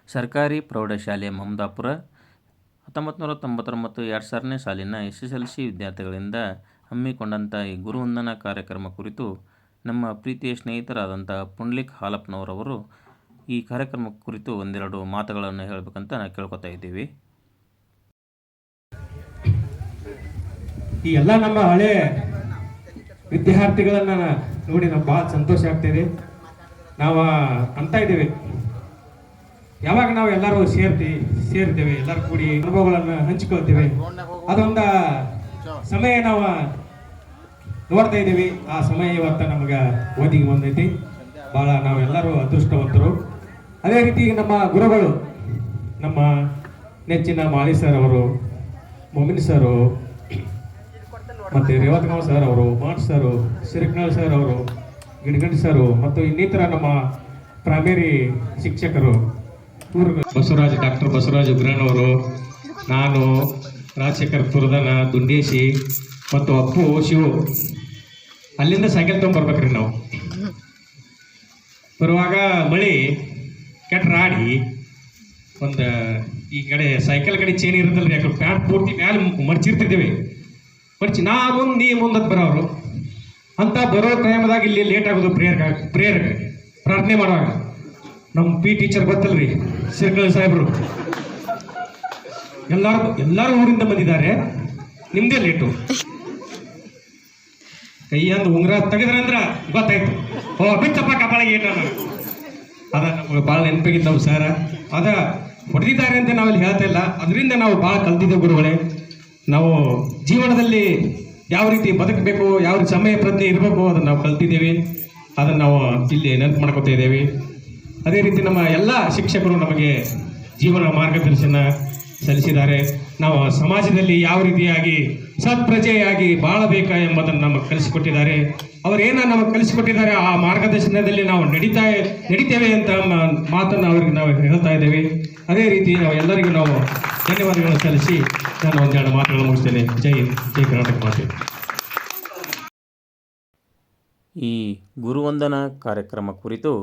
ಸರ್ಕಾರಿ ಪ್ರೌಢಶಾಲೆ ಮಮದಾಪುರ 1999-2000ನೇ ಸಾಲಿನ SSLC ವಿದ್ಯಾರ್ಥಿಗಳಿಂದ ಹಮ್ಮಿಕೊಂಡಂಥ ಈ ಗುರುವಂದನಾ ಕಾರ್ಯಕ್ರಮ ಕುರಿತು ನಮ್ಮ ಪ್ರೀತಿಯ ಸ್ನೇಹಿತರಾದಂಥ ಪುಂಡ್ಲಿಕ್ ಹಾಲಪ್ಪನವರವರು ಈ ಕಾರ್ಯಕ್ರಮ ಕುರಿತು ಒಂದೆರಡು ಮಾತುಗಳನ್ನು ಹೇಳಬೇಕಂತ ನಾವು ಕೇಳ್ಕೊತಾ ಇದ್ದೀವಿ. ಈ ಎಲ್ಲ ನಮ್ಮ ಹಳೆ ವಿದ್ಯಾರ್ಥಿಗಳನ್ನ ನೋಡಿ ನಾವು ಭಾಳ ಸಂತೋಷ ಆಗ್ತಿದೆ. ನಾವು ಅಂತ ಇದ್ದೀವಿ, ಯಾವಾಗ ನಾವು ಎಲ್ಲರೂ ಸೇರ್ತೇವೆ, ಎಲ್ಲರೂ ಕೂಡಿ ಅನುಭವಗಳನ್ನು ಹಂಚಿಕೊಳ್ತೇವೆ, ಅದೊಂದು ಸಮಯ ನಾವು ನೋಡ್ತಾ ಇದ್ದೀವಿ. ಆ ಸಮಯ ಇವತ್ತು ನಮಗೆ ಓದಿಗೆ ಬಂದೈತಿ. ಭಾಳ ನಾವೆಲ್ಲರೂ ಅದೃಷ್ಟವಂತರು. ಅದೇ ರೀತಿ ನಮ್ಮ ಗುರುಗಳು, ನಮ್ಮ ನೆಚ್ಚಿನ ಮಾಳಿ ಸರ್ ಅವರು, ಮೊಮಿನ್ ಸರು, ಮತ್ತು ರೇವತ್ಗಾಂವ್ ಸರ್ ಅವರು, ಮಾಟ್ ಸರು, ಸಿರಿಕ್ನಾಳ್ ಸರ್ ಅವರು, ಗಿಡಗಂಡಿ ಸರು, ಮತ್ತು ಇನ್ನಿತರ ನಮ್ಮ ಪ್ರೈಮರಿ ಶಿಕ್ಷಕರು ಡಾಕ್ಟರ್ ಬಸವರಾಜ್ ಉಗ್ರಾಣ್ ಅವರು, ನಾನು, ರಾಜಶೇಖರ್ ತುರ್ದನ, ದುಂಡೇಶಿ ಮತ್ತು ಅಪ್ಪು ಶಿವು. ಅಲ್ಲಿಂದ ಸೈಕಲ್ ತೊಗೊಂಬರ್ಬೇಕ್ರಿ ನಾವು. ಬರುವಾಗ ಮಳೆ ಕೆಟ್ಟರಾಡಿ ಒಂದು ಈ ಕಡೆ ಸೈಕಲ್ ಕಡೆ ಚೇನ್ ಇರುತ್ತಲ್ರಿ, ಯಾಕಂದ್ರೆ ಪ್ಯಾಂಟ್ ಪೂರ್ತಿ ಮ್ಯಾಲೆ ಮಡ್ಚಿರ್ತಿದ್ದೇವೆ. ನಾ ಮುಂದೆ ನೀ ಮುಂದಕ್ಕೆ ಬರೋರು ಅಂತ ಬರೋ ಟೈಮ್ದಾಗ ಇಲ್ಲಿ ಲೇಟ್ ಆಗೋದು ಪ್ರೇಯರ್ ಪ್ರಾರ್ಥನೆ ಮಾಡುವಾಗ. ನಮ್ಮ ಟೀಚರ್ ಗೊತ್ತಲ್ರಿ, ಸಿರ್ಕಲ್ ಸಾಹೇಬರು, ಎಲ್ಲರೂ ಊರಿಂದ ಬಂದಿದ್ದಾರೆ, ನಿಮ್ದೇ ಲೇಟು. ಕೈಯಂದು ಉಂಗುರ ತೆಗೆದ್ರಂದ್ರ ಗೊತ್ತಾಯ್ತು, ಬಿಚ್ಚಪ್ಪ ಕಪಾಳಿಗೆ ಏನ. ಅದ ನಮ್ಗೆ ಭಾಳ ನೆನಪಿಗಿದ್ದು ನಾವು ಸರ ಅದ ಹೊಡೆದಿದ್ದಾರೆ ಅಂತ ನಾವಲ್ಲಿ ಹೇಳ್ತಾ ಇಲ್ಲ. ಅದರಿಂದ ನಾವು ಭಾಳ ಕಲ್ತಿದ್ದೇವೆ ಗುರುಗಳೇ. ನಾವು ಜೀವನದಲ್ಲಿ ಯಾವ ರೀತಿ ಬದುಕಬೇಕು, ಯಾವ ರೀತಿ ಸಮಯ ಪ್ರಜ್ಞೆ ಇರಬೇಕು ಅದನ್ನು ನಾವು ಕಲ್ತಿದ್ದೇವೆ. ಅದನ್ನು ನಾವು ಇಲ್ಲಿ ನೆನಪು ಮಾಡ್ಕೊತಾ ಇದ್ದೇವೆ. ಅದೇ ರೀತಿ ನಮ್ಮ ಎಲ್ಲ ಶಿಕ್ಷಕರು ನಮಗೆ ಜೀವನ ಮಾರ್ಗದರ್ಶನ ಸಲ್ಲಿಸಿದ್ದಾರೆ. ನಾವು ಸಮಾಜದಲ್ಲಿ ಯಾವ ರೀತಿಯಾಗಿ ಸತ್ಪ್ರಜೆಯಾಗಿ ಬಾಳಬೇಕಾ ಎಂಬುದನ್ನು ನಮಗೆ ಕಲಿಸಿಕೊಟ್ಟಿದ್ದಾರೆ. ಅವರೇನ ನಮಗೆ ಕಲಿಸಿಕೊಟ್ಟಿದ್ದಾರೆ, ಆ ಮಾರ್ಗದರ್ಶನದಲ್ಲಿ ನಾವು ನಡಿತೇವೆ ಅಂತ ಮಾತನ್ನು ಅವ್ರಿಗೆ ನಾವು ಹೇಳ್ತಾ ಇದ್ದೇವೆ. ಅದೇ ರೀತಿ ನಾವು ಎಲ್ಲರಿಗೂ ನಾವು ಧನ್ಯವಾದಗಳನ್ನು ಸಲ್ಲಿಸಿ ನಾನು ಒಂದೆರಡು ಮಾತುಗಳನ್ನು ಮುಗಿಸ್ತೇನೆ. ಜೈ ಕರ್ನಾಟಕ ಮಾತೆ. ಈ ಗುರುವಂದನಾ ಕಾರ್ಯಕ್ರಮ ಕುರಿತು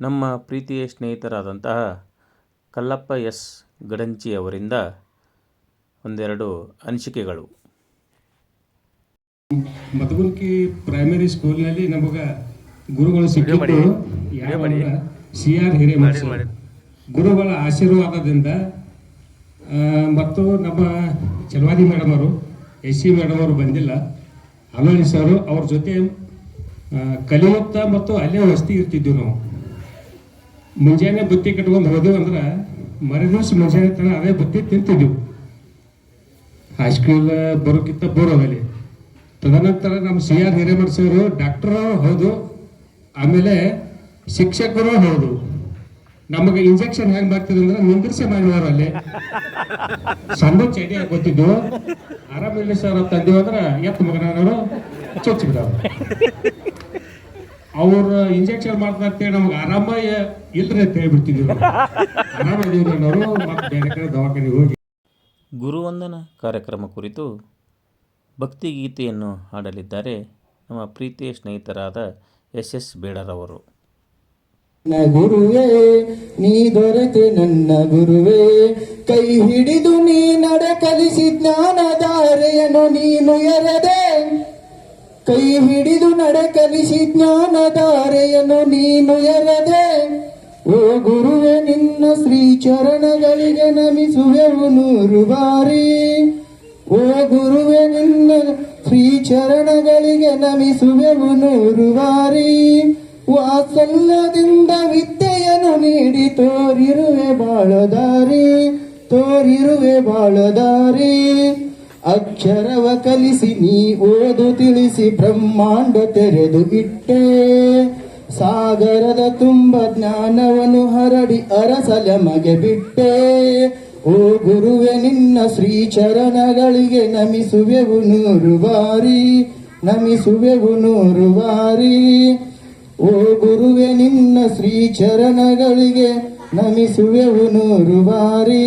ನಮ್ಮ ಪ್ರೀತಿಯ ಸ್ನೇಹಿತರಾದಂತಹ ಕಲ್ಲಪ್ಪ ಎಸ್ ಗಡಂಚಿ ಅವರಿಂದ ಒಂದೆರಡು ಅನಿಸಿಕೆಗಳು. ಮತಗುಲ್ಕಿ ಪ್ರೈಮರಿ ಸ್ಕೂಲ್ನಲ್ಲಿ ನಮಗೆ ಗುರುಗಳು ಸಿಕ್ಕಿದ್ದು CR ಹಿರೇಮಠ ಗುರುಗಳ ಆಶೀರ್ವಾದದಿಂದ ಮತ್ತು ನಮ್ಮ ಚಲವಾದಿ ಮೇಡಮ್ ಅವರು, SC ಮೇಡಮ್ ಅವರು ಬಂದಿಲ್ಲ, ಅಮಲಿ ಸರು ಅವ್ರ ಜೊತೆ ಕಲಿಯುತ್ತಾ ಮತ್ತು ಅಲ್ಲೇ ವಸ್ತಿ ಇರ್ತಿದ್ವಿ. ನಾವು ಮುಂಜಾನೆ ಬುತ್ತಿ ಕಟ್ಕೊಂಡು ಹೋದೆವು ಅಂದ್ರೆ ಮರುದಿವಸ ಮುಂಜಾನೆ ತನ ಅದೇ ಬುತ್ತಿ ತಿಂತಿದ್ವಿ. ಹೈಸ್ಕೂಲ್ ಬರೋಕ್ಕಿಂತ ಬರೋದಲ್ಲಿ. ತದನಂತರ ನಮ್ಮ CR ಹಿರೇಮಠ ಸರು ಡಾಕ್ಟರು ಹೌದು, ಆಮೇಲೆ ಶಿಕ್ಷಕರು ಹೌದು. ನಮಗೆ ಇಂಜೆಕ್ಷನ್ ಹೆಂಗ್ ಮಾಡ್ತಿದ್ರು ಅಂದ್ರೆ ನಿಂದಿರ್ಸೆ ಮಾಡಿದವರು ಅಲ್ಲೇ ಸಣ್ಣ ಚಡಿ ಹಾಕೋತಿದ್ದು. ಆರಾಮಿಲ್ಲ ಸರ್ ತಂದೆವು ಅಂದ್ರೆ ಎತ್ತ ಮಗನವರು ಚೊಚ್ಚಿಬಿಡವ್ರು. ಅವ್ರು ಇಂಜೆಕ್ಷನ್ ಮಾಡ್ತಾ ಅಂತೇಳಿ ನಮ್ಗೆ ಆರಾಮ ಇಲ್ರಿ ಅಂತ ಹೇಳ್ಬಿಡ್ತಿದ್ವಿ. ಆರಾಮಿದ್ದೀವಿ ನಾವು ಮತ್ತೆ ಬೇರೆ ಕಡೆ ದವಾಖಾನೆಗೆ ಹೋಗಿ. ಗುರುವಂದನಾ ಕಾರ್ಯಕ್ರಮ ಕುರಿತು ಭಕ್ತಿಗೀತೆಯನ್ನು ಹಾಡಲಿದ್ದಾರೆ ನಮ್ಮ ಪ್ರೀತಿಯ ಸ್ನೇಹಿತರಾದ SS ಬೇಡರವರು. ಗುರುವೇ ನೀ ದೊರೆತೆ ನನ್ನ ಗುರುವೇ, ಕೈ ಹಿಡಿದು ನೀ ನಡೆ ಕಲಿಸಿ ಜ್ಞಾನಧಾರೆಯನ್ನು ನೀನು ಎರೆದೆ. ಕೈ ಹಿಡಿದು ನಡೆ ಕಲಿಸಿ ಜ್ಞಾನಧಾರೆಯನ್ನು ನೀನು ಎರೆದೆ. ಓ ಗುರುವೇ ನಿನ್ನ ಶ್ರೀ ಚರಣಗಳಿಗೆ ನಮಿಸುವೆವು 100 ಬಾರಿ. ಓ ಗುರುವೇ ನಿನ್ನ ಶ್ರೀ ಚರಣಗಳಿಗೆ ನಮಿಸುವೆವು 100 ಬಾರಿ. ವಾತ್ಸಲ್ಯದಿಂದ ವಿದ್ಯೆಯನ್ನು ನೀಡಿ ತೋರಿರುವೆ ಬಾಳದಾರಿ. ಅಕ್ಷರವ ಕಲಿಸಿ ನೀ ಓದು ತಿಳಿಸಿ ಬ್ರಹ್ಮಾಂಡ ತೆರೆದು ಇಟ್ಟೆ. ಸಾಗರದ ತುಂಬ ಜ್ಞಾನವನ್ನು ಹರಡಿ ಅರಸಲಮಗೆ ಬಿಟ್ಟೆ. ಓ ಗುರುವೆ ನಿನ್ನ ಶ್ರೀ ಚರಣಗಳಿಗೆ ನಮಿಸುವೆವು 100 ಬಾರಿ. ಓ ಗುರುವೆ ನಿನ್ನ ಶ್ರೀ ಚರಣಗಳಿಗೆ ನಮಿಸುವೆವು 100 ಬಾರಿ.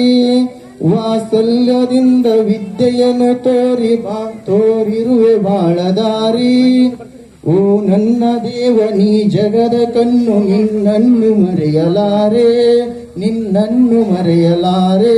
ವಾತ್ಸಲ್ಯದಿಂದ ವಿದ್ಯೆಯನ್ನು ತೋರಿರುವೆ ಬಾಳದಾರಿ. ಓ ನನ್ನ ದೇವ ನೀ ಜಗದ ಕಣ್ಣು ನಿನ್ನನ್ನು ಮರೆಯಲಾರೆ ನಿನ್ನನ್ನು ಮರೆಯಲಾರೆ